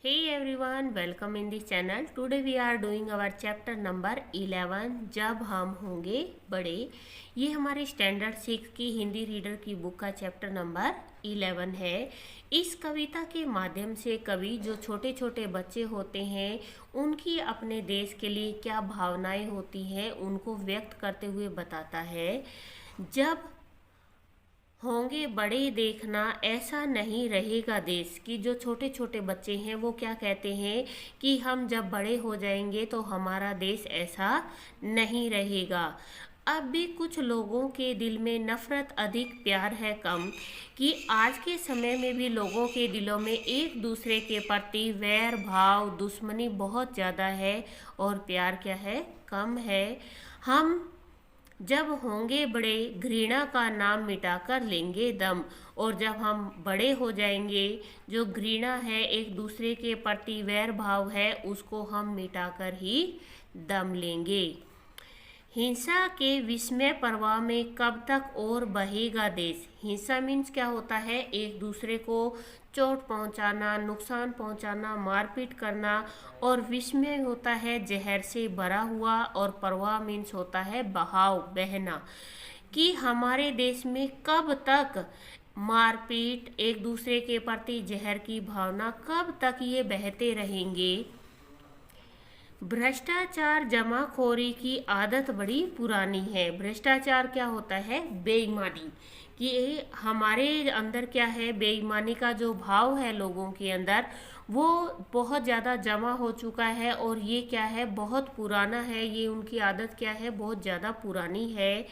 Hey everyone, welcome in this channel. Today we are doing our chapter number 11 जब हम होंगे बड़े। ये हमारे स्टैंडर्ड 6 की हिंदी रीडर की बुक का चैप्टर नंबर 11 है। इस कविता के माध्यम से कवि जो छोटे छोटे बच्चे होते हैं उनकी अपने देश के लिए क्या भावनाएं होती हैं उनको व्यक्त करते हुए बताता है। जब होंगे बड़े देखना ऐसा नहीं रहेगा देश की जो छोटे छोटे बच्चे हैं वो क्या कहते हैं कि हम जब बड़े हो जाएंगे तो हमारा देश ऐसा नहीं रहेगा। अब भी कुछ लोगों के दिल में नफरत अधिक प्यार है कम, कि आज के समय में भी लोगों के दिलों में एक दूसरे के प्रति वैर भाव दुश्मनी बहुत ज़्यादा है और प्यार क्या है, कम है। हम जब होंगे बड़े घृणा का नाम मिटाकर लेंगे दम, और जब हम बड़े हो जाएंगे जो घृणा है एक दूसरे के प्रति वैर भाव है उसको हम मिटाकर ही दम लेंगे। हिंसा के विस्मय प्रवाह में कब तक और बहेगा देश। हिंसा मीन्स क्या होता है, एक दूसरे को चोट पहुंचाना, नुकसान पहुंचाना, मारपीट करना, और विस्मय होता है जहर से भरा हुआ, और प्रवाह मीन्स होता है बहाव, बहना। कि हमारे देश में कब तक मारपीट, एक दूसरे के प्रति जहर की भावना, कब तक ये बहते रहेंगे। भ्रष्टाचार जमाखोरी की आदत बड़ी पुरानी है। भ्रष्टाचार क्या होता है, बेईमानी। कि हमारे अंदर क्या है, बेईमानी का जो भाव है लोगों के अंदर वो बहुत ज़्यादा जमा हो चुका है, और ये क्या है, बहुत पुराना है। ये उनकी आदत क्या है, बहुत ज़्यादा पुरानी है।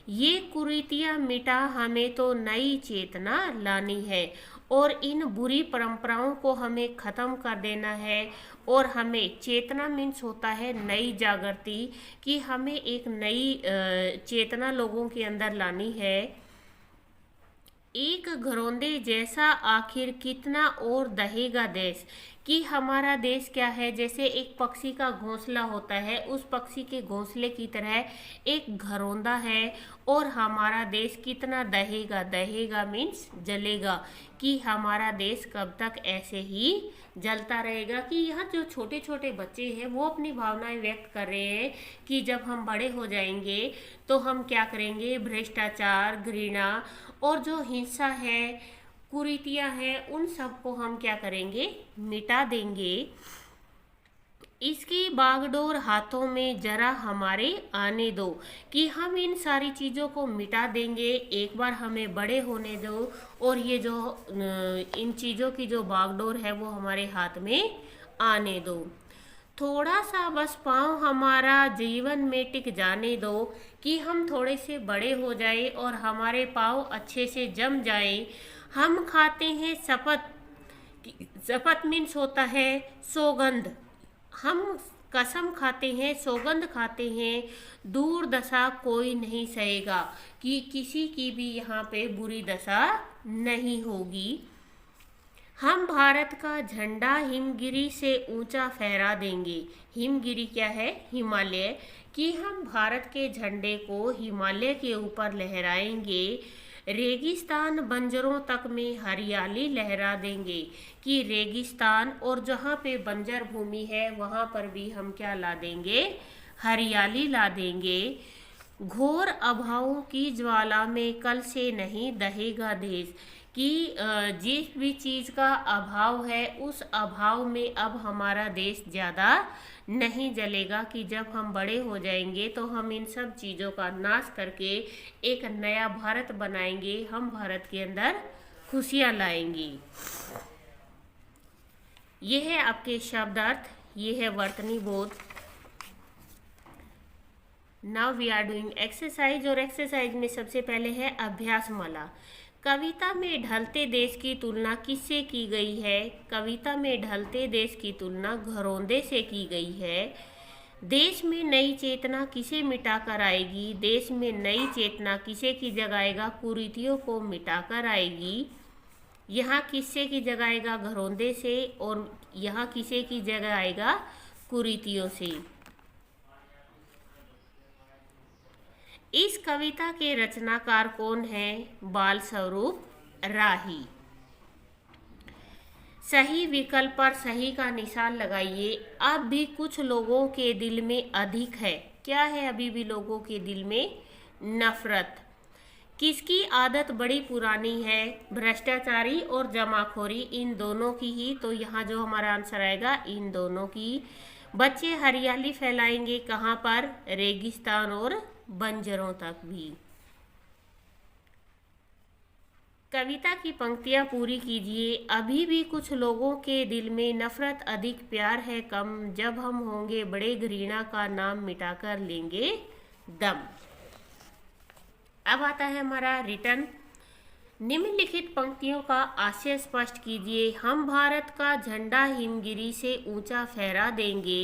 ये कुरीतियाँ मिटा हमें तो नई चेतना लानी है, और इन बुरी परंपराओं को हमें ख़त्म कर देना है। और हमें चेतना मीन्स होता है नई जागृति, कि हमें एक नई चेतना लोगों के अंदर लानी है। एक घरौंदे जैसा आखिर कितना और दहेगा देश। कि हमारा देश क्या है, जैसे एक पक्षी का घोंसला होता है, उस पक्षी के घोंसले की तरह एक घरौंदा है, और हमारा देश कितना दहेगा, दहेगा मीन्स जलेगा। कि हमारा देश कब तक ऐसे ही जलता रहेगा। कि यह जो छोटे छोटे बच्चे हैं वो अपनी भावनाएं व्यक्त कर रहे हैं कि जब हम बड़े हो जाएंगे तो हम क्या करेंगे, भ्रष्टाचार, घृणा और जो हिंसा है, कुरीतियां हैं, उन सबको हम क्या करेंगे, मिटा देंगे। इसकी बागडोर हाथों में जरा हमारे आने दो। कि हम इन सारी चीज़ों को मिटा देंगे, एक बार हमें बड़े होने दो, और ये जो इन चीज़ों की जो बागडोर है वो हमारे हाथ में आने दो। थोड़ा सा बस पाँव हमारा जीवन में टिक जाने दो। कि हम थोड़े से बड़े हो जाए और हमारे पाँव अच्छे से जम जाए। हम खाते हैं शपथ, शपथ मीन्स होता है सौगंध। हम कसम खाते हैं, सौगंध खाते हैं, दूर दशा कोई नहीं सहेगा। कि किसी की भी यहाँ पे बुरी दशा नहीं होगी। हम भारत का झंडा हिमगिरी से ऊंचा फहरा देंगे। हिमगिरी क्या है, हिमालय। कि हम भारत के झंडे को हिमालय के ऊपर लहराएंगे। रेगिस्तान बंजरों तक में हरियाली लहरा देंगे। कि रेगिस्तान और जहाँ पे बंजर भूमि है वहाँ पर भी हम क्या ला देंगे, हरियाली ला देंगे। घोर अभावों की ज्वाला में कल से नहीं दहेगा देश। कि जिस भी चीज़ का अभाव है उस अभाव में अब हमारा देश ज़्यादा नहीं जलेगा। कि जब हम बड़े हो जाएंगे तो हम इन सब चीज़ों का नाश करके एक नया भारत बनाएंगे। हम भारत के अंदर खुशियाँ लाएंगे। ये है आपके शब्दार्थ, ये है वर्तनी बोध। Now we are doing exercise, और एक्सरसाइज में सबसे पहले है अभ्यास माला। कविता में ढलते देश की तुलना किससे की गई है। कविता में ढलते देश की तुलना घरौंदे से की गई है। देश में नई चेतना किसे मिटाकर आएगी। देश में नई चेतना किसे की जगाएगा, कुरीतियों को मिटाकर आएगी। यहाँ किससे की जगाएगा, घरौंदे से, और यहाँ किसे की जगाएगा, कुरीतियों से। इस कविता के रचनाकार कौन हैं, बाल स्वरूप राही। सही विकल्प पर सही का निशान लगाइए। अब भी कुछ लोगों के दिल में अधिक है। क्या है अभी भी लोगों के दिल में? नफरत। किसकी आदत बड़ी पुरानी है? भ्रष्टाचारी और जमाखोरी, इन दोनों की ही। तो यहाँ जो हमारा आंसर आएगा इन दोनों की। बच्चे हरियाली फैलाएंगे कहाँ पर? रेगिस्तान और बंजरों तक भी। कविता की पंक्तियाँ पूरी कीजिए। अभी भी कुछ लोगों के दिल में नफरत अधिक, प्यार है कम, जब हम होंगे बड़े घृणा का नाम मिटाकर लेंगे दम। अब आता है हमारा रिटर्न। निम्नलिखित पंक्तियों का आशय स्पष्ट कीजिए। हम भारत का झंडा हिमगिरी से ऊंचा फहरा देंगे,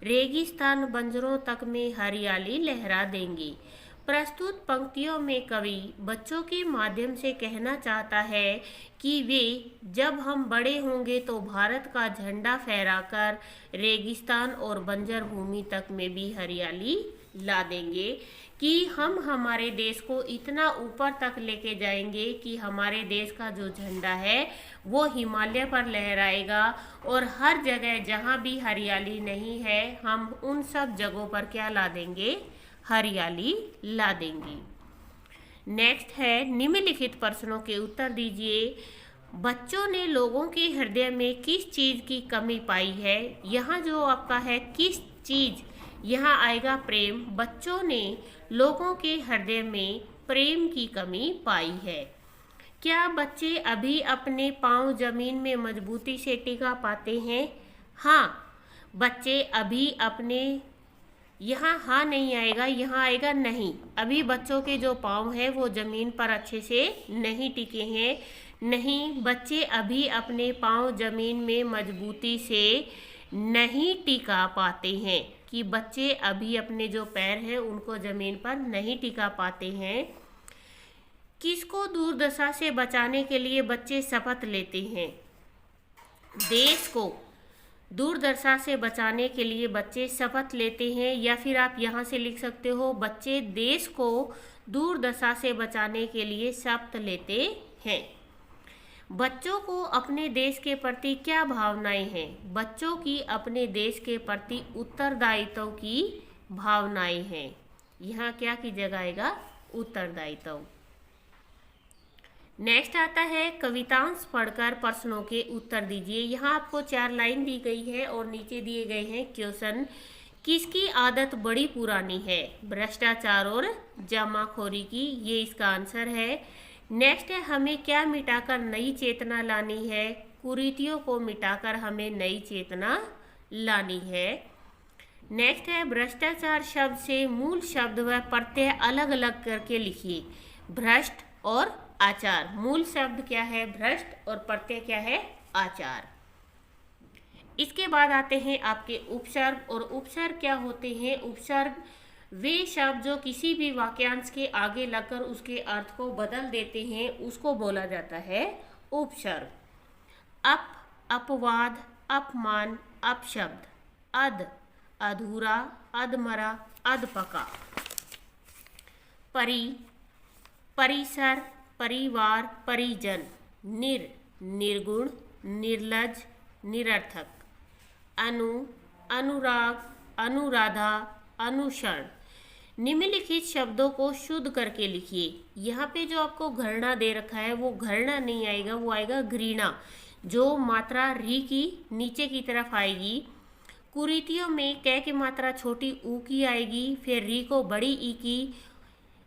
रेगिस्तान बंजरों तक में हरियाली लहरा देंगे। प्रस्तुत पंक्तियों में कवि बच्चों के माध्यम से कहना चाहता है कि वे जब हम बड़े होंगे तो भारत का झंडा फहराकर रेगिस्तान और बंजर भूमि तक में भी हरियाली ला देंगे, कि हम हमारे देश को इतना ऊपर तक लेके जाएंगे कि हमारे देश का जो झंडा है वो हिमालय पर लहराएगा, और हर जगह जहाँ भी हरियाली नहीं है हम उन सब जगहों पर क्या ला देंगे? हरियाली ला देंगे। नेक्स्ट है निम्नलिखित प्रश्नों के उत्तर दीजिए। बच्चों ने लोगों के हृदय में किस चीज़ की कमी पाई है? यहाँ जो आपका है किस चीज़, यहाँ आएगा प्रेम। बच्चों ने लोगों के हृदय में प्रेम की कमी पाई है। क्या बच्चे अभी अपने पांव जमीन में मजबूती से टिका पाते हैं? हाँ, बच्चे अभी अपने, यहाँ हाँ नहीं आएगा, यहाँ आएगा नहीं। अभी बच्चों के जो पाँव हैं वो ज़मीन पर अच्छे से नहीं टिके हैं। नहीं, बच्चे अभी अपने पाँव ज़मीन में मजबूती से नहीं टिका पाते हैं, कि बच्चे अभी अपने जो पैर हैं उनको ज़मीन पर नहीं टिका पाते हैं। किसको दुर्दशा से बचाने के लिए बच्चे शपथ लेते हैं? देश को दुर्दशा से बचाने के लिए बच्चे शपथ लेते हैं, या फिर आप यहाँ से लिख सकते हो बच्चे देश को दुर्दशा से बचाने के लिए शपथ लेते हैं। बच्चों को अपने देश के प्रति क्या भावनाएं हैं? बच्चों की अपने देश के प्रति उत्तरदायित्व की भावनाएं हैं। यहाँ क्या की जगह आएगा? उत्तरदायित्व। नेक्स्ट आता है कवितांश पढ़कर प्रश्नों के उत्तर दीजिए। यहाँ आपको 4 लाइन दी गई है और नीचे दिए गए हैं क्वेश्चन। किसकी आदत बड़ी पुरानी है? भ्रष्टाचार और जमाखोरी की, ये इसका आंसर है। नेक्स्ट है हमें क्या मिटाकर नई चेतना लानी है? कुरीतियों को मिटाकर हमें नई चेतना लानी है। नेक्स्ट है भ्रष्टाचार शब्द से मूल शब्द व प्रत्यय अलग अलग करके लिखिए। भ्रष्ट और आचार, मूल शब्द क्या है? भ्रष्ट, और प्रत्यय क्या है? आचार। इसके बाद आते हैं आपके उपसर्ग, और उपसर्ग क्या होते हैं? उपसर्ग वे शब्द जो किसी भी वाक्यांश के आगे लगकर उसके अर्थ को बदल देते हैं, उसको बोला जाता है उपसर्ग। अप, अपवाद, अपमान, अपशब्द। अध, अधूरा, अधमरा, अधपका। परि, परिसर, परिवार, परिजन। निर, निर्गुण, निर्लज, निरर्थक। अनु, अनुराग, अनुराधा, अनुसरण। निम्नलिखित शब्दों को शुद्ध करके लिखिए। यहाँ पे जो आपको घृणा दे रखा है वो घृणा नहीं आएगा, वो आएगा घृणा, जो मात्रा री की नीचे की तरफ आएगी। कुरीतियों में कै की मात्रा छोटी ऊ की आएगी, फिर री को बड़ी ई की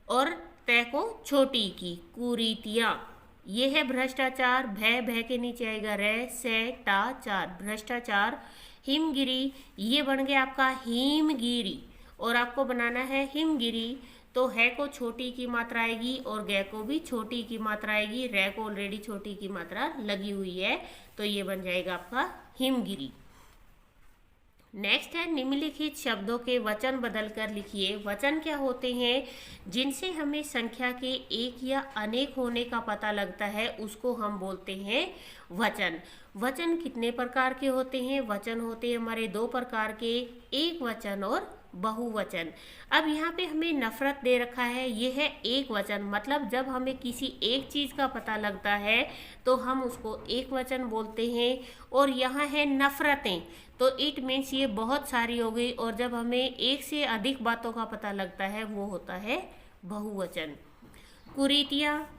और तय को छोटी ई की। कुरीतियाँ, ये है भ्रष्टाचार। भय, भय के नीचे आएगा रे, से, टा, चार, भ्रष्टाचार। हिमगिरी, ये बन गया आपका हिमगिरी, और आपको बनाना है हिमगिरी, तो है को छोटी की मात्रा आएगी और गे को भी छोटी की मात्रा आएगी। रे को ऑलरेडी छोटी की मात्रा लगी हुई है, तो ये बन जाएगा आपका हिमगिरी। नेक्स्ट है निम्नलिखित शब्दों के वचन बदल कर लिखिए। वचन क्या होते हैं? जिनसे हमें संख्या के एक या अनेक होने का पता लगता है, उसको हम बोलते हैं वचन। वचन कितने प्रकार के होते हैं? वचन होते हैं हमारे दो प्रकार के, एक वचन और बहुवचन। अब यहाँ पे हमें नफरत दे रखा है, ये है एक वचन, मतलब जब हमें किसी एक चीज़ का पता लगता है तो हम उसको एक वचन बोलते हैं। और यहाँ है नफरतें, तो इट मीन्स ये बहुत सारी हो गई, और जब हमें एक से अधिक बातों का पता लगता है वो होता है बहुवचन। कुरीतियाँ,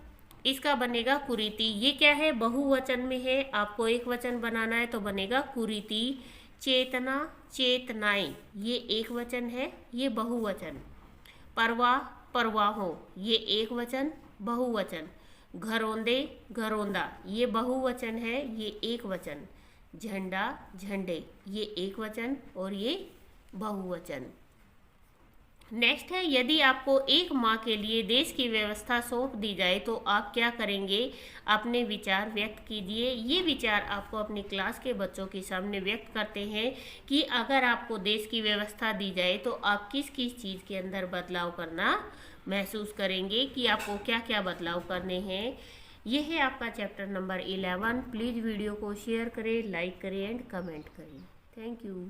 इसका बनेगा कुरीति। ये क्या है? बहुवचन में है, आपको एक वचन बनाना है तो बनेगा कुरीति। चेतना, चेतनाएं, ये एक वचन है, ये बहुवचन। परवाह, परवाहों, ये एक वचन, बहुवचन। घरौंदे, घरौंदा, ये बहुवचन है, ये एक वचन। झंडा, झंडे, ये एक वचन और ये बहुवचन। नेक्स्ट है, यदि आपको एक माह के लिए देश की व्यवस्था सौंप दी जाए तो आप क्या करेंगे? अपने विचार व्यक्त कीजिए। ये विचार आपको अपनी क्लास के बच्चों के सामने व्यक्त करते हैं कि अगर आपको देश की व्यवस्था दी जाए तो आप किस किस चीज़ के अंदर बदलाव करना महसूस करेंगे, कि आपको क्या क्या बदलाव करने हैं। यह है आपका चैप्टर नंबर 11। प्लीज़ वीडियो को शेयर करें, लाइक करें एंड कमेंट करें। Thank you.